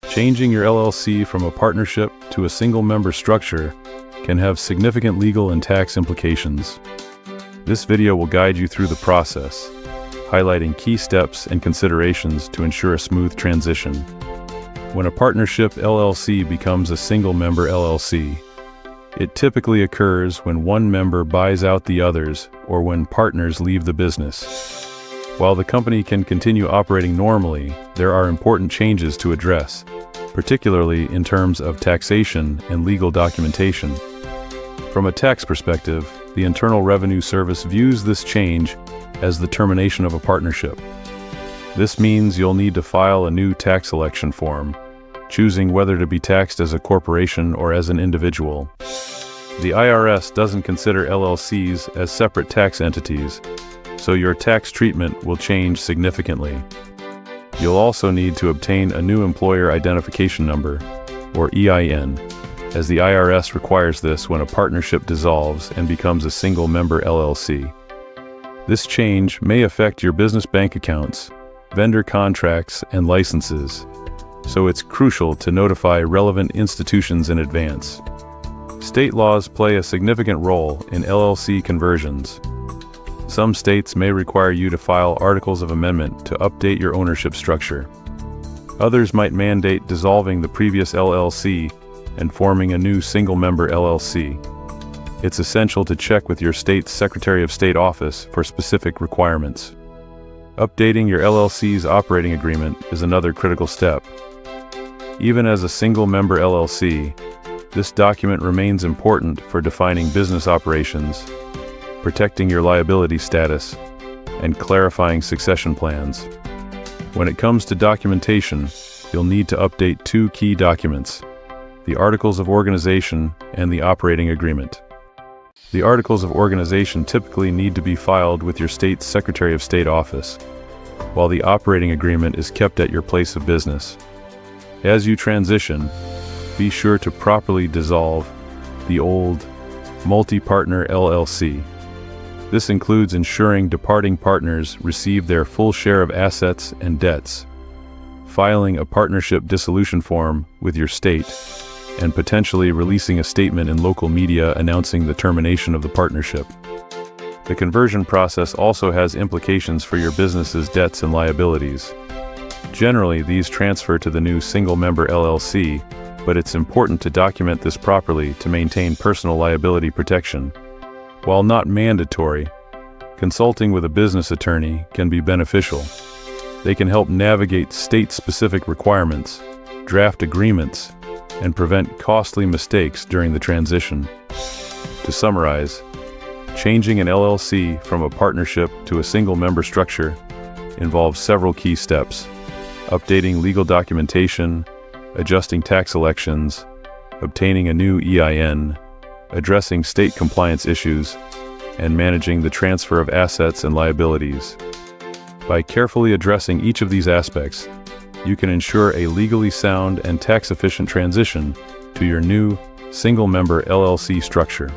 Changing your LLC from a partnership to a single-member structure can have significant legal and tax implications. This video will guide you through the process, highlighting key steps and considerations to ensure a smooth transition. When a partnership LLC becomes a single-member LLC, it typically occurs when one member buys out the others or when partners leave the business. While the company can continue operating normally, there are important changes to address, particularly in terms of taxation and legal documentation. From a tax perspective, the Internal Revenue Service views this change as the termination of a partnership. This means you'll need to file a new tax election form, choosing whether to be taxed as a corporation or as an individual. The IRS doesn't consider LLCs as separate tax entities, so your tax treatment will change significantly. You'll also need to obtain a new Employer Identification Number, or EIN, as the IRS requires this when a partnership dissolves and becomes a single-member LLC. This change may affect your business bank accounts, vendor contracts, and licenses, so it's crucial to notify relevant institutions in advance. State laws play a significant role in LLC conversions. Some states may require you to file articles of amendment to update your ownership structure. Others might mandate dissolving the previous LLC and forming a new single-member LLC. It's essential to check with your state's Secretary of State office for specific requirements. Updating your LLC's operating agreement is another critical step. Even as a single-member LLC, this document remains important for defining business operations, protecting your liability status, and clarifying succession plans. When it comes to documentation, you'll need to update two key documents: the Articles of Organization and the Operating Agreement. The Articles of Organization typically need to be filed with your state's Secretary of State office, while the Operating Agreement is kept at your place of business. As you transition, be sure to properly dissolve the old multi-partner LLC. This includes ensuring departing partners receive their full share of assets and debts, filing a partnership dissolution form with your state, and potentially releasing a statement in local media announcing the termination of the partnership. The conversion process also has implications for your business's debts and liabilities. Generally, these transfer to the new single-member LLC, but it's important to document this properly to maintain personal liability protection. While not mandatory, consulting with a business attorney can be beneficial. They can help navigate state-specific requirements, draft agreements, and prevent costly mistakes during the transition. To summarize, changing an LLC from a partnership to a single-member structure involves several key steps: updating legal documentation, adjusting tax elections, obtaining a new EIN, addressing state compliance issues, and managing the transfer of assets and liabilities. By carefully addressing each of these aspects, you can ensure a legally sound and tax-efficient transition to your new single-member LLC structure.